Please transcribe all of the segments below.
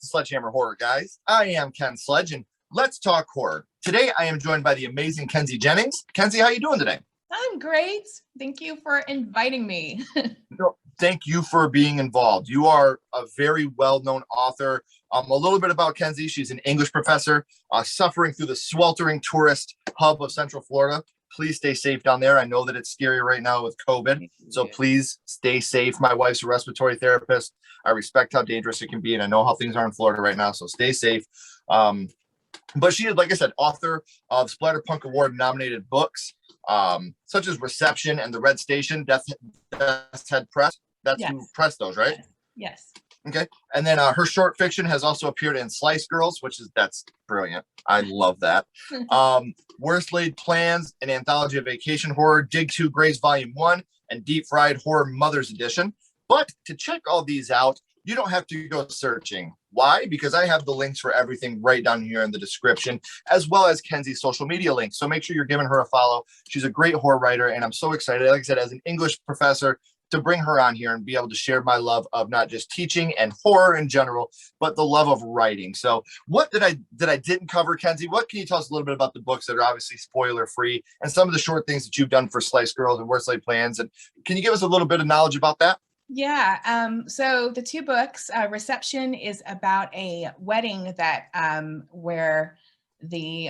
to Sledgehammer Horror, guys. I am Ken Sledge, and let's talk horror. Today, I am joined by the amazing Kenzie Jennings. Kenzie, how you doing today? I'm great. Thank you for inviting me. No, thank you for being involved. You are a very well-known author. A little bit about Kenzie. She's an English professor suffering through the sweltering tourist hub of Central Florida. Please stay safe down there. I know that it's scary right now with COVID, so please stay safe. My wife's a respiratory therapist. I respect how dangerous it can be, and I know how things are in Florida right now, so stay safe. But she is, like I said, author of Splatterpunk Award nominated books, such as Reception and The Red Station, Death's Head Press. That's who pressed those, right? Yes. Okay. And then her short fiction has also appeared in Slice Girls, that's brilliant. I love that. Worst Laid Plans, an anthology of vacation horror, Dig 2 Grace Volume 1, and Deep Fried Horror Mother's Edition. But to check all these out, you don't have to go searching. Why? Because I have the links for everything right down here in the description, as well as Kenzie's social media links. So make sure you're giving her a follow. She's a great horror writer, and I'm so excited, like I said, as an English professor, to bring her on here and be able to share my love of not just teaching and horror in general, but the love of writing. So what did I didn't cover, Kenzie? What can you tell us a little bit about the books that are obviously spoiler free and some of the short things that you've done for Slice Girls and Worst Laid Plans? And can you give us a little bit of knowledge about that? Yeah. So the two books, Reception is about a wedding that where the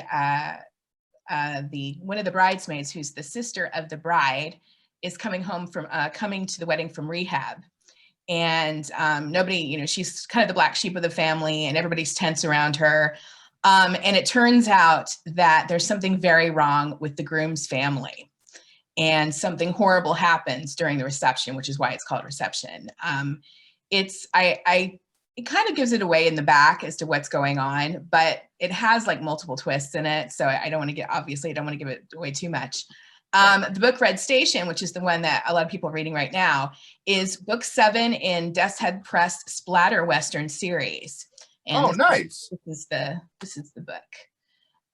one of the bridesmaids, who's the sister of the bride, is coming to the wedding from rehab, and nobody, she's kind of the black sheep of the family, and everybody's tense around her. And it turns out that there's something very wrong with the groom's family, and something horrible happens during the reception, which is why it's called Reception. It kind of gives it away in the back as to what's going on, but it has like multiple twists in it. So I don't want to give it away too much. The book Red Station, which is the one that a lot of people are reading right now, is book 7 in Death's Head Press Splatter Western series. And nice. This is the book.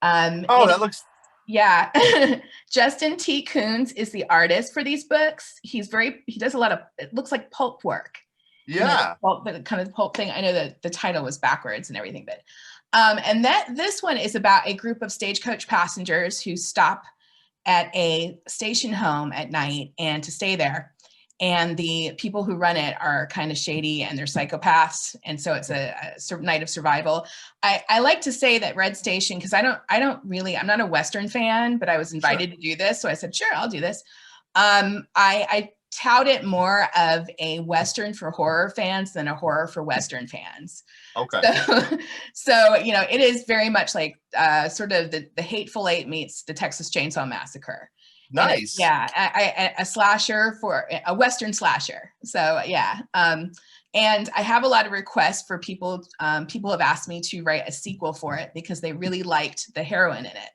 That looks. Yeah. Justin T. Coons is the artist for these books. He does a lot of, it looks like pulp work. Yeah. The kind of pulp thing. I know that the title was backwards and everything, but and this one is about a group of stagecoach passengers who stop at a station home at night and to stay there. And the people who run it are kind of shady and they're psychopaths. And so it's a night of survival. I like to say that Red Station, because I'm not a Western fan, but I was invited to do this. So I said, sure, I'll do this. I tout it more of a Western for horror fans than a horror for Western fans. Okay. So it is very much like sort of the Hateful Eight meets the Texas Chainsaw Massacre. Nice. A slasher for a Western slasher. So yeah. And I have a lot of requests for people. People have asked me to write a sequel for it because they really liked the heroine in it.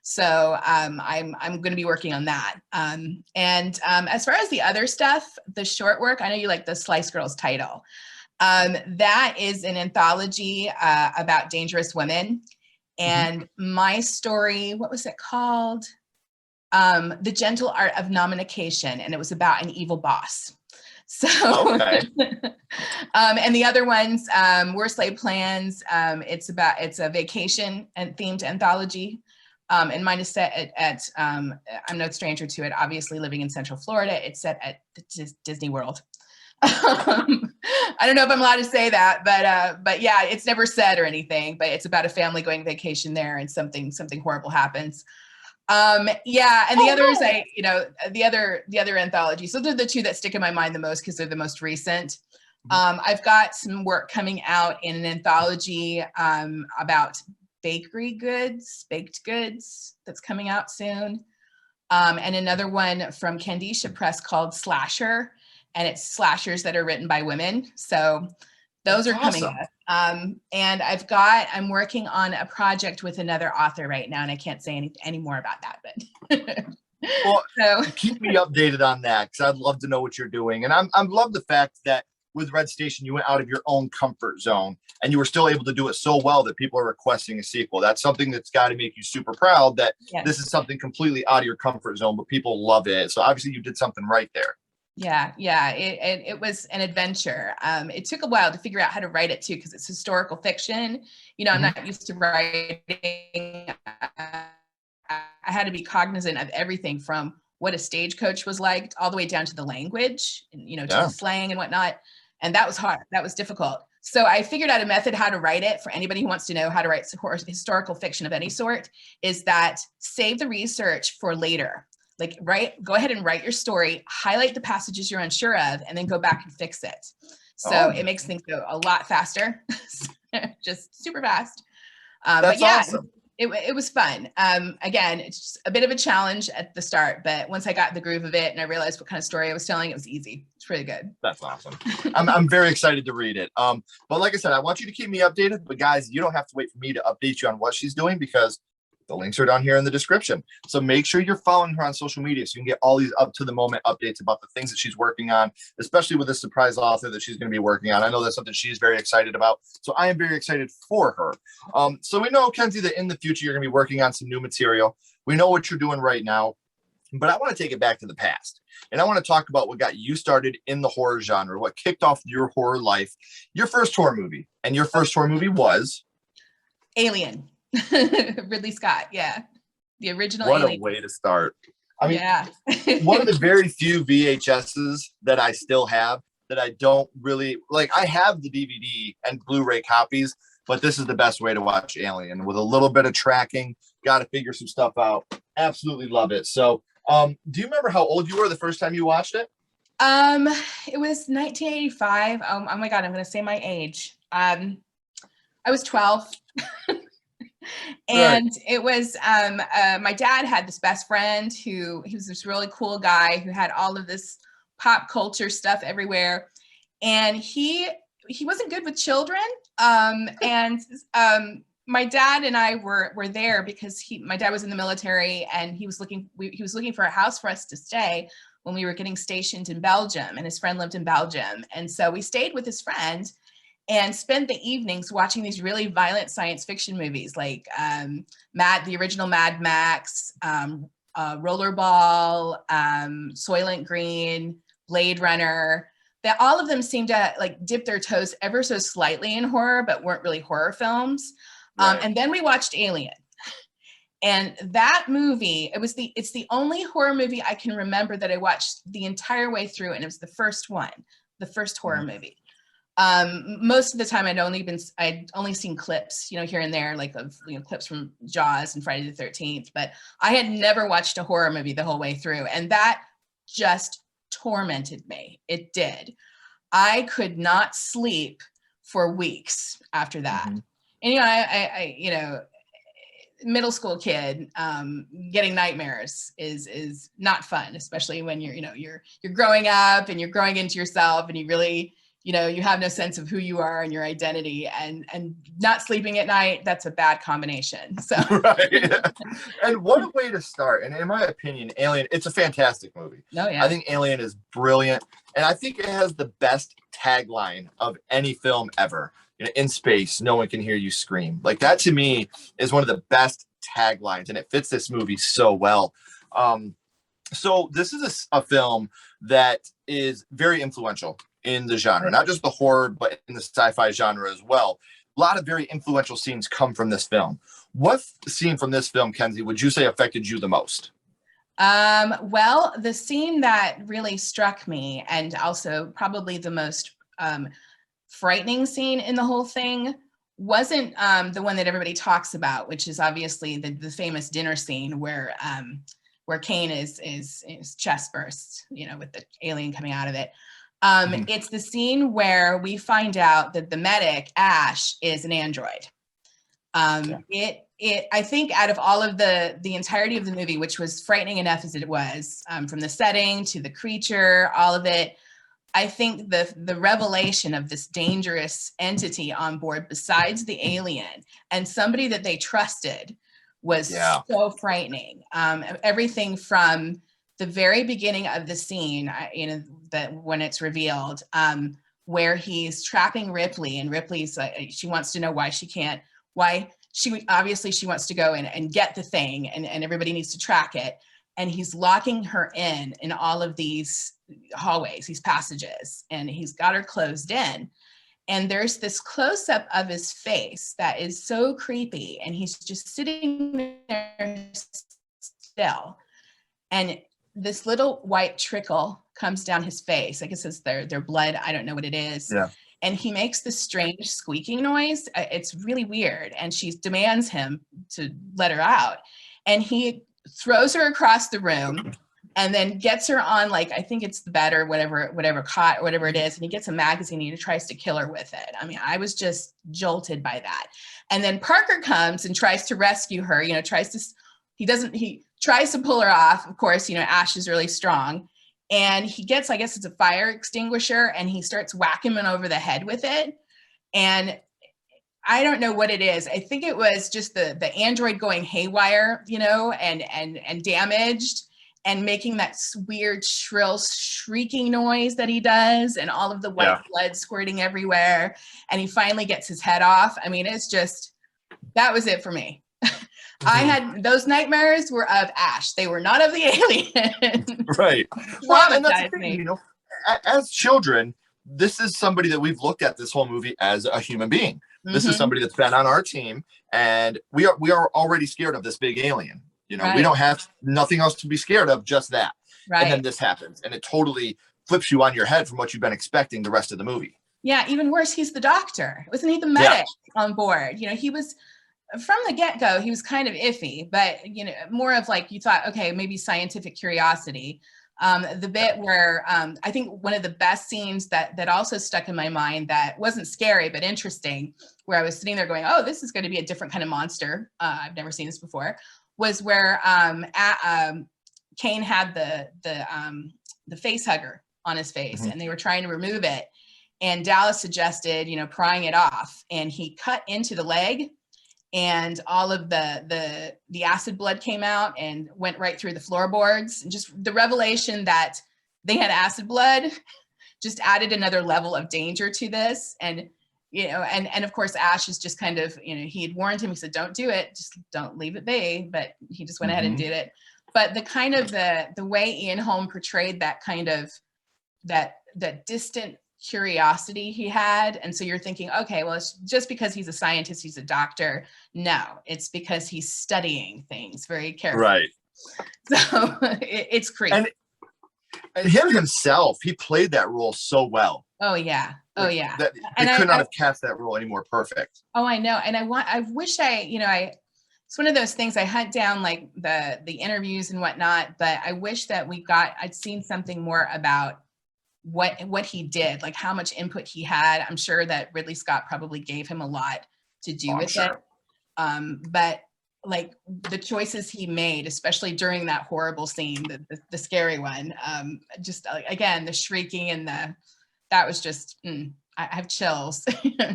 So I'm going to be working on that. As far as the other stuff, the short work, I know you like the Slice Girls title. That is an anthology about dangerous women. And my story, what was it called? The Gentle Art of Nominication, and it was about an evil boss. So, and the other ones, Worst Laid Plans, it's a vacation and themed anthology. And mine is set at I'm no stranger to it, obviously living in Central Florida. It's set at Disney World. I don't know if I'm allowed to say that, but yeah, it's never said or anything, but it's about a family going vacation there and something horrible happens. And the others, the other anthologies. So they're the two that stick in my mind the most because they're the most recent. I've got some work coming out in an anthology about baked goods that's coming out soon. And another one from Candisha Press called Slasher, and it's slashers that are written by women. So those are coming up. And I'm working on a project with another author right now, and I can't say any more about that, but. Well, keep me updated on that, because I'd love to know what you're doing. And I love the fact that with Red Station, you went out of your own comfort zone and you were still able to do it so well that people are requesting a sequel. That's something that's got to make you super proud that this is something completely out of your comfort zone, but people love it. So obviously you did something right there. Yeah. It was an adventure. It took a while to figure out how to write it too, because it's historical fiction. I'm not used to writing. I had to be cognizant of everything from what a stagecoach was like all the way down to the language, and, to the slang and whatnot. And that was hard. That was difficult. So I figured out a method how to write it for anybody who wants to know how to write historical fiction of any sort, is that save the research for later. Like go ahead and write your story, highlight the passages you're unsure of, and then go back and fix it. So it makes things go a lot faster, just super fast. But yeah, awesome. It was fun. Again, it's just a bit of a challenge at the start, but once I got the groove of it and I realized what kind of story I was telling, it was easy. It's really good. That's awesome. I'm very excited to read it. But like I said, I want you to keep me updated. But guys, you don't have to wait for me to update you on what she's doing, because the links are down here in the description. So make sure you're following her on social media so you can get all these up to the moment updates about the things that she's working on, especially with this surprise author that she's going to be working on. I know that's something she's very excited about. So I am very excited for her. So we know, Kenzie, that in the future, you're going to be working on some new material. We know what you're doing right now, but I want to take it back to the past. And I want to talk about what got you started in the horror genre, what kicked off your horror life, your first horror movie. And your first horror movie was? Alien. Ridley Scott, yeah, the original. What Alien. A way to start. I mean, yeah. One of the very few VHSs that I still have that I don't really like. I have the DVD and Blu-ray copies, but this is the best way to watch Alien, with a little bit of tracking. Got to figure some stuff out. Absolutely love it. So, do you remember how old you were the first time you watched it? It was 1985. Oh my God, I'm going to say my age. I was 12. And It was my dad had this best friend he was this really cool guy who had all of this pop culture stuff everywhere, and he wasn't good with children, my dad and I were there because my dad was in the military, and he was looking for a house for us to stay when we were getting stationed in Belgium, and his friend lived in Belgium, and so we stayed with his friend and spent the evenings watching these really violent science fiction movies, like the original Mad Max, Rollerball, Soylent Green, Blade Runner. That all of them seemed to like dip their toes ever so slightly in horror, but weren't really horror films. Right. And then we watched Alien. And that movie, it's the only horror movie I can remember that I watched the entire way through, and it was the first horror movie. Most of the time I'd only seen clips, here and there, like of clips from Jaws and Friday the 13th, but I had never watched a horror movie the whole way through, and that just tormented me. It did. I could not sleep for weeks after that. And I middle school kid, getting nightmares is not fun, especially when you're growing up and you're growing into yourself, and you really you have no sense of who you are and your identity, and not sleeping at night, that's a bad combination. So right. And what a way to start. And in my opinion, Alien, it's a fantastic movie. Oh, yeah. I think Alien is brilliant. And I think it has the best tagline of any film ever. In space, no one can hear you scream. Like, that to me is one of the best taglines, and it fits this movie so well. So this is a film that is very influential in the genre, not just the horror, but in the sci-fi genre as well. A lot of very influential scenes come from this film. What scene from this film, Kenzie, would you say affected you the most? Well, the scene that really struck me, and also probably the most frightening scene in the whole thing, wasn't the one that everybody talks about, which is obviously the famous dinner scene where Kane is chest bursts, with the alien coming out of it. It's the scene where we find out that the medic, Ash, is an android. I think out of all of the entirety of the movie, which was frightening enough as it was, from the setting to the creature, all of it, I think the revelation of this dangerous entity on board, besides the alien and somebody that they trusted, was so frightening. Everything from the very beginning of the scene, that when it's revealed, where he's trapping Ripley, and Ripley's she wants to know why she obviously wants to go and get the thing, and everybody needs to track it. and he's locking her in all of these hallways, these passages, and he's got her closed in. And there's this close up of his face that is so creepy, and he's just sitting there still. And this little white trickle comes down his face. I guess it's their blood. I don't know what it is. Yeah. And he makes this strange squeaking noise. It's really weird. And she demands him to let her out. And he throws her across the room and then gets her on, like, I think it's the bed or whatever cot or whatever it is. And he gets a magazine and he tries to kill her with it. I mean, I was just jolted by that. And then Parker comes and tries to rescue her, he tries to pull her off. Of course, Ash is really strong. And he gets, I guess it's a fire extinguisher, and he starts whacking him over the head with it. And I don't know what it is. I think it was just the android going haywire, and damaged, and making that weird shrill shrieking noise that he does, and all of the white blood squirting everywhere. And he finally gets his head off. I mean, that was it for me. I had those nightmares were of Ash. They were not of the alien. Right. Well, and that's the Traumatized thing, me. as children, this is somebody that we've looked at this whole movie as a human being. This is somebody that's been on our team, and we are already scared of this big alien. We don't have nothing else to be scared of, just that. Right. And then this happens, and it totally flips you on your head from what you've been expecting the rest of the movie. Yeah, even worse, he's the doctor. Wasn't he the medic on board? He was, from the get-go, he was kind of iffy, but more of like, you thought, okay, maybe scientific curiosity. The bit where I think one of the best scenes that also stuck in my mind, that wasn't scary but interesting, where I was sitting there going, oh, this is going to be a different kind of monster. I've never seen this before. Was where Kane had the face hugger on his face, and they were trying to remove it. And Dallas suggested, prying it off, and he cut into the leg, and all of the acid blood came out and went right through the floorboards. And just the revelation that they had acid blood just added another level of danger to this. And and of course, Ash is just kind of, he had warned him. He said, don't do it. Just don't leave it be. But he just went ahead and did it. But the kind of the way Ian Holm portrayed that kind of that distant curiosity he had. And so you're thinking, okay, well, it's just because he's a scientist, he's a doctor. No, it's because he's studying things very carefully. Right. So it's creepy. And him himself, he played that role so well. Oh yeah. Oh yeah. That they could not have cast that role any more perfect. Oh, I know. And I wish it's one of those things, I hunt down like the interviews and whatnot, but I wish that I'd seen something more about what he did, like how much input he had. I'm sure that Ridley Scott probably gave him a lot to do with it. But like the choices he made, especially during that horrible scene, the scary one, just again, the shrieking and that was just, I have chills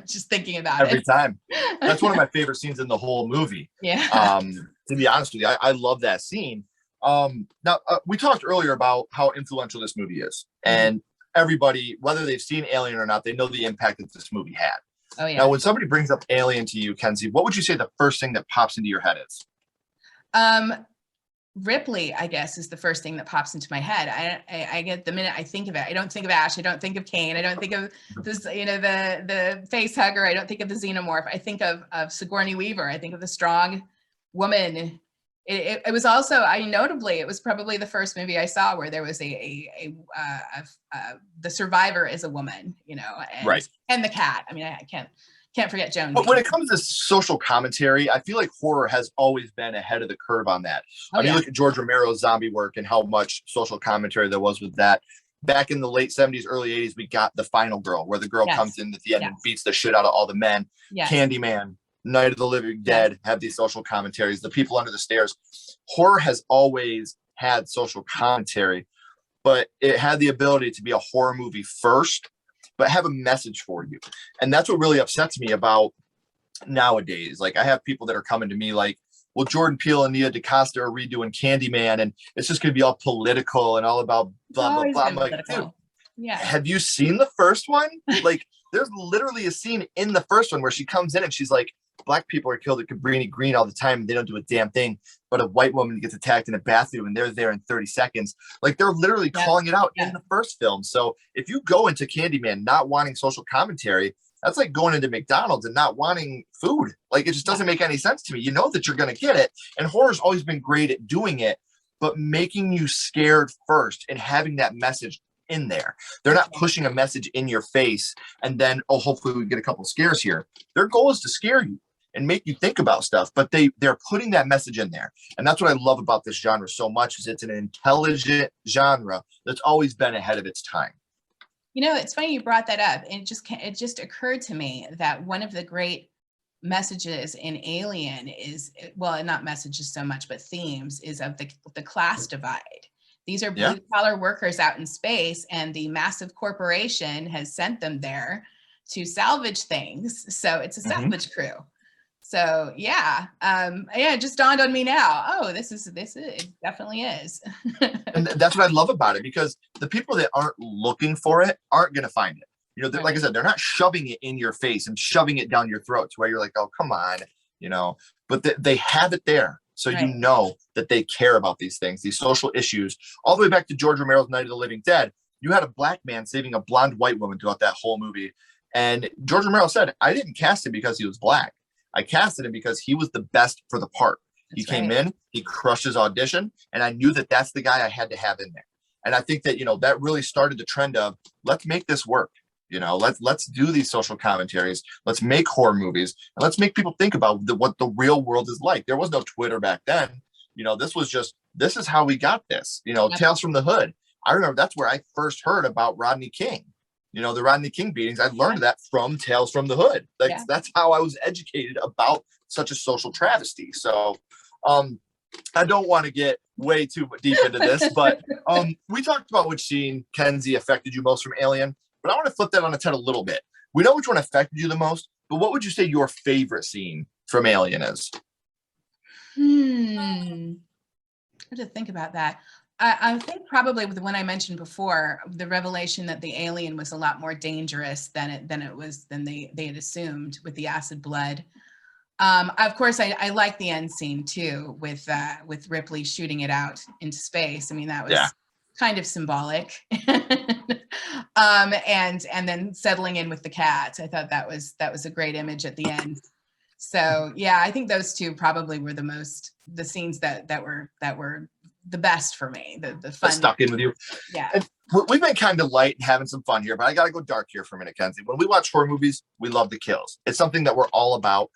just thinking about every it. time. That's one of my favorite scenes in the whole movie. Yeah. To be honest with you, I love that scene. Now, we talked earlier about how influential this movie is, and everybody, whether they've seen Alien or not, they know the impact that this movie had. Oh yeah. Now, when somebody brings up Alien to you, Kenzie, what would you say the first thing that pops into your head is? Ripley, I guess, is the first thing that pops into my head. I get the minute I think of it. I don't think of Ash. I don't think of Kane. I don't think of this, the face hugger. I don't think of the xenomorph. I think of Sigourney Weaver. I think of the strong woman. It was also, notably, it was probably the first movie I saw where there was the survivor is a woman, and, right, and the cat. I mean, I can't forget Joan. But when it comes to social commentary, I feel like horror has always been ahead of the curve on that. I mean, look at George Romero's zombie work and how much social commentary there was with that. Back in the late 70s, early 80s, we got The Final Girl, where the girl comes in at the end and beats the shit out of all the men. Candyman, Night of the Living Dead have these social commentaries. The People Under the Stairs. Horror has always had social commentary, but it had the ability to be a horror movie first, but have a message for you. And that's what really upsets me about nowadays. Like, I have people that are coming to me like, well, Jordan Peele and Nia DaCosta are redoing Candyman, and it's just going to be all political and all about blah, blah, blah. I'm like, dude, have you seen the first one? Like, there's literally a scene in the first one where she comes in and she's like, black people are killed at Cabrini Green all the time and they don't do a damn thing, but a white woman gets attacked in a bathroom and they're there in 30 seconds. Like they're literally calling it out in the first film. So if you go into Candyman not wanting social commentary, that's like going into McDonald's and not wanting food. Like it just doesn't make any sense to me. You know that you're going to get it. And horror's always been great at doing it, but making you scared first and having that message in there. They're not pushing a message in your face and then, oh, hopefully we get a couple scares here. Their goal is to scare you and make you think about stuff, but they're putting that message in there. And that's what I love about this genre so much, is it's an intelligent genre that's always been ahead of its time. You know, it's funny you brought that up. It just occurred to me that one of the great messages in Alien is, well, not messages so much, but themes, is of the class divide. These are blue collar workers out in space, and the massive corporation has sent them there to salvage things. So it's a salvage crew. So it just dawned on me now. Oh, this it definitely is. And that's what I love about it, because the people that aren't looking for it aren't going to find it. You know, like I said, they're not shoving it in your face and shoving it down your throat to where you're like, oh, come on, you know, but they have it there. So you know that they care about these things, these social issues, all the way back to George Romero's Night of the Living Dead. You had a black man saving a blonde white woman throughout that whole movie. And George Romero said, I didn't cast him because he was black. I casted him because he was the best for the part. He came in, he crushed his audition, and I knew that that's the guy I had to have in there. And I think that, you know, that really started the trend of, let's make this work. You know, let's do these social commentaries. Let's make horror movies, and let's make people think about what the real world is like. There was no Twitter back then. You know, this is how we got this. You know, Tales from the Hood. I remember that's where I first heard about Rodney King. You know, the Rodney King beatings. I learned that from Tales from the Hood. That's how I was educated about such a social travesty. So, I don't want to get way too deep into this, but we talked about which scene, Kenzie, affected you most from Alien. But I want to flip that on its head a little bit. We know which one affected you the most, but what would you say your favorite scene from Alien is? I have to think about that. I think probably with the one I mentioned before, the revelation that the alien was a lot more dangerous than they had assumed with the acid blood. Of course, I like the end scene too, with Ripley shooting it out into space. I mean, that was kind of symbolic. And then settling in with the cat. I thought that was a great image at the end. So yeah, I think those two probably were the scenes that were the best for me. The fun that stuck in with you. Yeah. And we've been kind of light and having some fun here, but I gotta go dark here for a minute, Kenzie. When we watch horror movies, we love the kills. It's something that we're all about.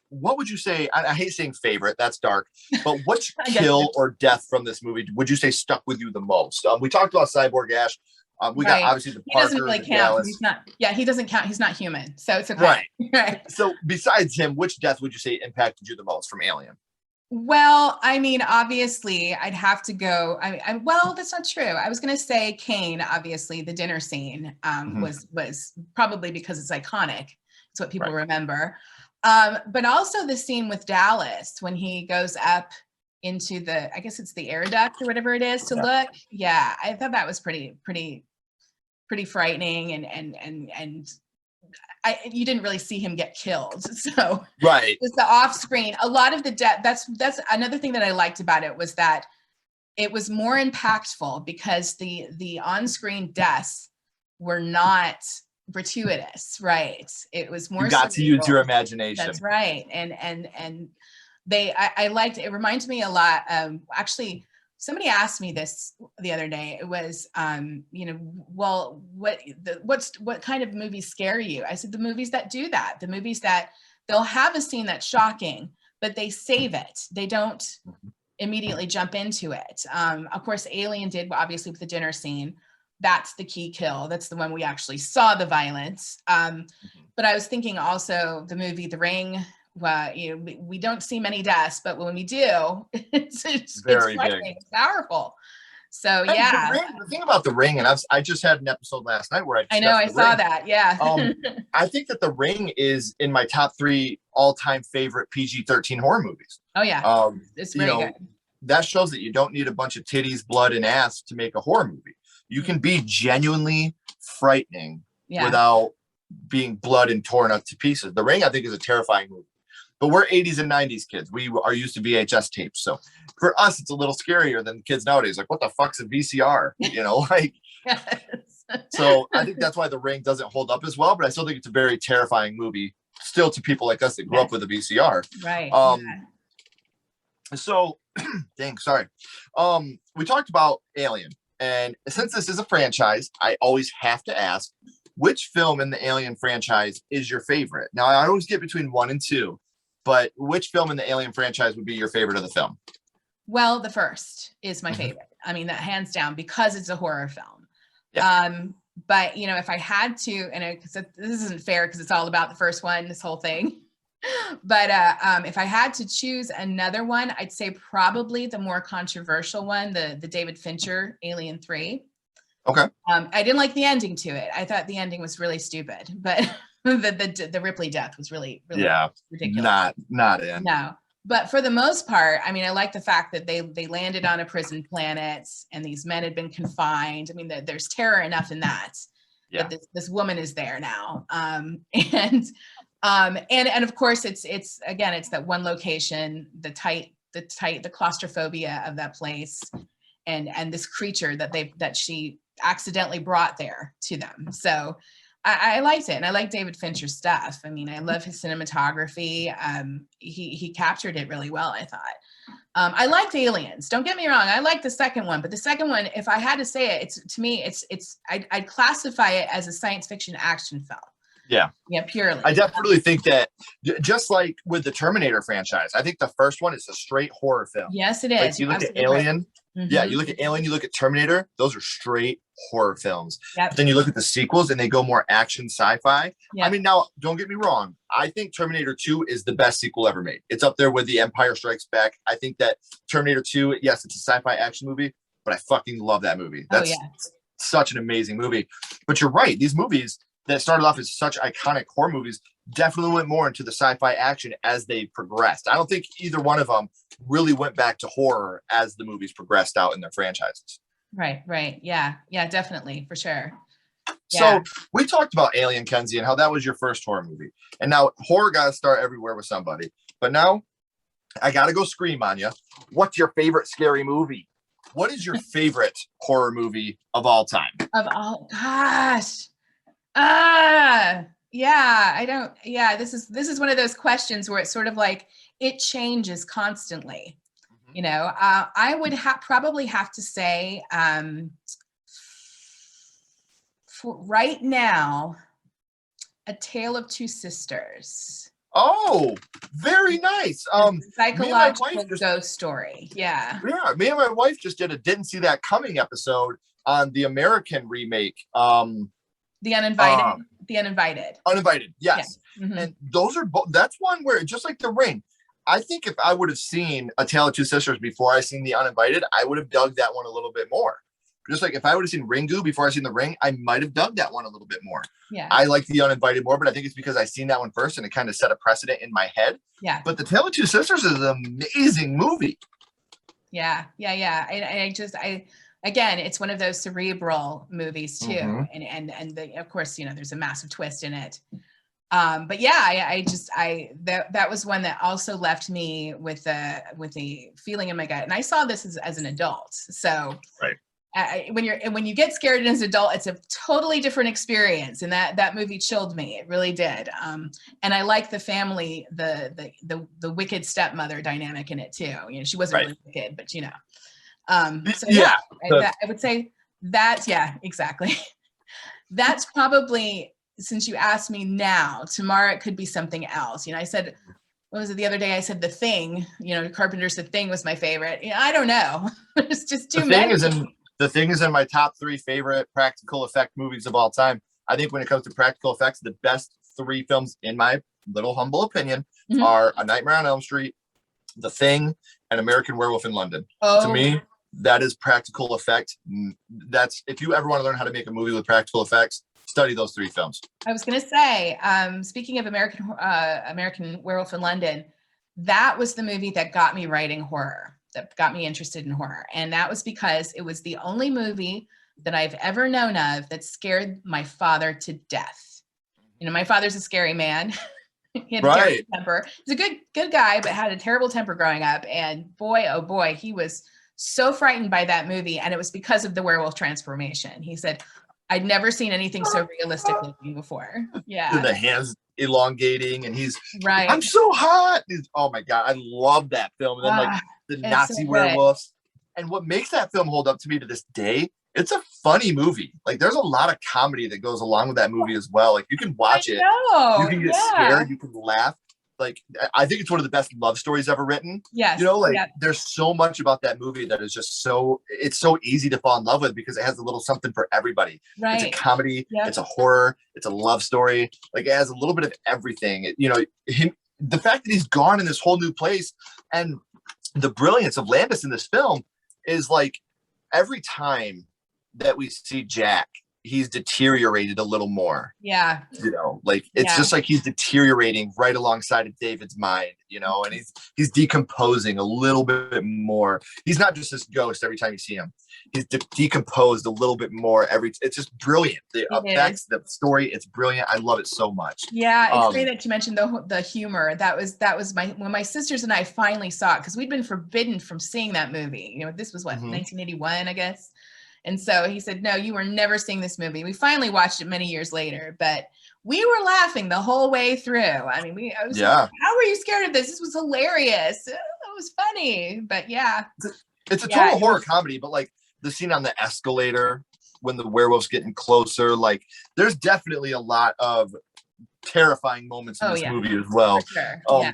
What would you say? I hate saying favorite, that's dark, but which kill or death from this movie would you say stuck with you the most? We talked about Cyborg Ash. We got obviously the Parker. He doesn't really count. He's not. Yeah, he doesn't count. He's not human, so it's okay. Right. Right. So besides him, which death would you say impacted you the most from Alien? Well, I mean, obviously, I'd have to go. Well, that's not true. I was going to say Kane. Obviously, the dinner scene was probably because it's iconic. It's what people remember. But also the scene with Dallas when he goes up into I guess it's the air duct or whatever it is to look. Yeah, I thought that was pretty frightening, and you didn't really see him get killed. So it's the off screen. A lot of the death. That's another thing that I liked about it, was that it was more impactful because the on screen deaths were not gratuitous, right? It was more. You got to use your imagination. That's right, and I liked. It reminds me a lot. Actually, somebody asked me this the other day. It was, well, what kind of movies scare you? I said the movies that do that. The movies that they'll have a scene that's shocking, but they save it. They don't immediately jump into it. Of course, Alien did, obviously, with the dinner scene. That's the key kill. That's the one we actually saw the violence. But I was thinking also the movie The Ring. We don't see many deaths, but when we do, it's very big. It's powerful. So yeah. The thing about The Ring, and I just had an episode last night where I saw that. Yeah. I think that The Ring is in my top 3 all-time favorite PG-13 horror movies. Oh yeah. It's very good. That shows that you don't need a bunch of titties, blood, and ass to make a horror movie. You can be genuinely frightening without being blood and torn up to pieces. The Ring, I think, is a terrifying movie. But we're 80s and 90s kids. We are used to VHS tapes. So for us, it's a little scarier than kids nowadays. Like, what the fuck's a VCR? You know, like, Yes. so I think that's why The Ring doesn't hold up as well. But I still think it's a very terrifying movie still to people like us that grew up with a VCR. Right. So, dang, sorry. We talked about Alien. And since this is a franchise, I always have to ask, which film in the Alien franchise is your favorite? Now, I always get between 1 and 2. But which film in the Alien franchise would be your favorite of the film? Well, the first is my favorite. I mean, that hands down, because it's a horror film. Yeah. But you know, if I had to, and this isn't fair because it's all about the first one, this whole thing. But if I had to choose another one, I'd say probably the more controversial one, the David Fincher Alien 3. Okay. I didn't like the ending to it. I thought the ending was really stupid, but the Ripley death was really ridiculous. Not in. No, but for the most part, I mean, I like the fact that they landed on a prison planet and these men had been confined. I mean, there's terror enough in that. Yeah. That this woman is there now, and of course it's that one location, the claustrophobia of that place, and this creature that she accidentally brought there to them. So. I liked it, and I like David Fincher's stuff. I mean, I love his cinematography. He captured it really well, I thought. I liked Aliens. Don't get me wrong. I like the second one, but the second one, if I had to say it, I'd classify it as a science fiction action film. Yeah. Yeah, purely. I definitely think that, just like with the Terminator franchise, I think the first one is a straight horror film. Yes, it is. Like, you look at Alien. Right. Yeah, you look at Alien, you look at Terminator, those are straight horror films. Yep. But then you look at the sequels and they go more action sci-fi. Yep. I mean, now, don't get me wrong. I think Terminator 2 is the best sequel ever made. It's up there with The Empire Strikes Back. I think that Terminator 2, yes, it's a sci-fi action movie, but I fucking love that movie. That's such an amazing movie. But you're right. These movies that started off as such iconic horror movies definitely went more into the sci-fi action as they progressed. I don't think either one of them really went back to horror as the movies progressed out in their franchises. Right. Yeah, definitely, for sure. Yeah. So we talked about Alien, Kenzie, and how that was your first horror movie. And now horror got to start everywhere with somebody. But now I got to go scream on you. What's your favorite scary movie? What is your favorite horror movie of all time? Gosh. This is one of those questions where it's sort of like it changes constantly. Mm-hmm. You know, I would probably have to say, for right now, A Tale of Two Sisters. Oh, very nice. Psychological ghost story. Yeah. Yeah. Me and my wife just did a Didn't See That Coming episode on the American remake. The Uninvited. Uninvited, yes. Yeah. Mm-hmm. And those are that's one where, just like The Ring, I think if I would have seen A Tale of Two Sisters before I seen The Uninvited, I would have dug that one a little bit more. Just like if I would have seen Ringu before I seen The Ring, I might have dug that one a little bit more. Yeah. I like The Uninvited more, but I think it's because I seen that one first and it kind of set a precedent in my head. Yeah. But The Tale of Two Sisters is an amazing movie. Yeah. Again, it's one of those cerebral movies too. Mm-hmm. And of course, you know, there's a massive twist in it. But yeah, that was one that also left me with a feeling in my gut. And I saw this as an adult. So right. When you get scared as an adult, it's a totally different experience. And that movie chilled me. It really did. And I like the family, the wicked stepmother dynamic in it too. You know, she wasn't really wicked, but you know. I would say that, exactly. That's probably, since you asked me now, tomorrow it could be something else. You know, I said, what was it the other day? I said The Thing, you know, Carpenter's The Thing was my favorite. You know, I don't know. It's just too many. The Thing is in my top 3 favorite practical effect movies of all time. I think when it comes to practical effects, the best 3 films, in my little humble opinion, are A Nightmare on Elm Street, The Thing, and American Werewolf in London. To me, that is practical effect. That's, if you ever want to learn how to make a movie with practical effects, study those 3 films. I was going to say, speaking of American Werewolf in London, that was the movie that got me writing horror, that got me interested in horror. And that was because it was the only movie that I've ever known of that scared my father to death. my father's a scary man. He had a Right. terrible temper. He's a good guy, but had a terrible temper growing up. And boy, oh boy, he was so frightened by that movie. And it was because of the werewolf transformation. He said, I'd never seen anything so realistic looking before. Yeah. The hands elongating and he's Right. I'm so hot. Oh my God. I love that film. And then like the Nazi so werewolves. And what makes that film hold up to me to this day, it's a funny movie. Like there's a lot of comedy that goes along with that movie as well. Like you can watch it. You can get scared. You can laugh. Like I think it's one of the best love stories ever written. Yes. There's so much about that movie that is just it's so easy to fall in love with because it has a little something for everybody. Right. It's a comedy, it's a horror, it's a love story. Like it has a little bit of everything. The fact that he's gone in this whole new place and the brilliance of Landis in this film is like every time that we see Jack, he's deteriorated a little more. Yeah. It's just like he's deteriorating right alongside of David's mind, and he's decomposing a little bit more. He's not just this ghost every time you see him. He's decomposed a little bit more it's just brilliant. The effects, the story, it's brilliant. I love it so much. Yeah, it's great that you mentioned the humor. That was when my sisters and I finally saw it, because we'd been forbidden from seeing that movie. This was 1981, I guess. And so he said, no, you were never seeing this movie. We finally watched it many years later, but we were laughing the whole way through. I mean, I was like, how were you scared of this? This was hilarious. It was funny, but yeah. It's a total horror comedy, but like the scene on the escalator when the werewolf's getting closer, like there's definitely a lot of terrifying moments in this movie as well. For sure.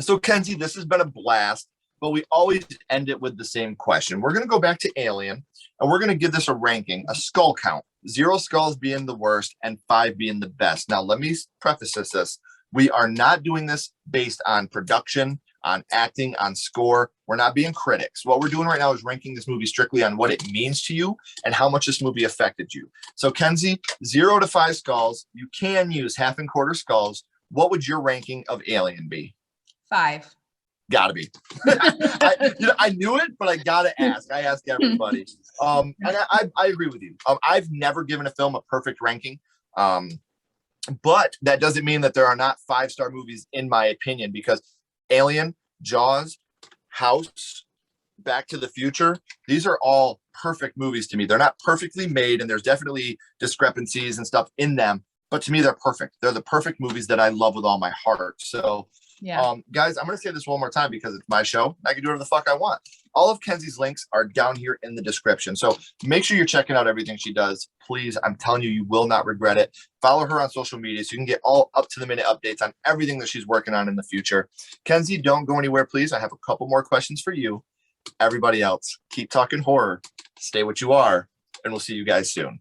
So Kenzie, this has been a blast, but we always end it with the same question. We're going to go back to Alien. And we're going to give this a ranking, a skull count, 0 skulls being the worst and 5 being the best. Now, let me preface this. We are not doing this based on production, on acting, on score. We're not being critics. What we're doing right now is ranking this movie strictly on what it means to you and how much this movie affected you. So, Kenzie, 0 to 5 skulls. You can use half and quarter skulls. What would your ranking of Alien be? 5. Gotta be. I knew it, but I gotta ask. I ask everybody. And I agree with you. I've never given a film a perfect ranking. But that doesn't mean that there are not 5-star movies, in my opinion, because Alien, Jaws, House, Back to the Future, these are all perfect movies to me. They're not perfectly made, and there's definitely discrepancies and stuff in them. But to me, they're perfect. They're the perfect movies that I love with all my heart. So, guys, I'm going to say this one more time because it's my show. I can do whatever the fuck I want. All of Kenzie's links are down here in the description. So make sure you're checking out everything she does. Please, I'm telling you, you will not regret it. Follow her on social media so you can get all up-to-the-minute updates on everything that she's working on in the future. Kenzie, don't go anywhere, please. I have a couple more questions for you. Everybody else, keep talking horror. Stay what you are, and we'll see you guys soon.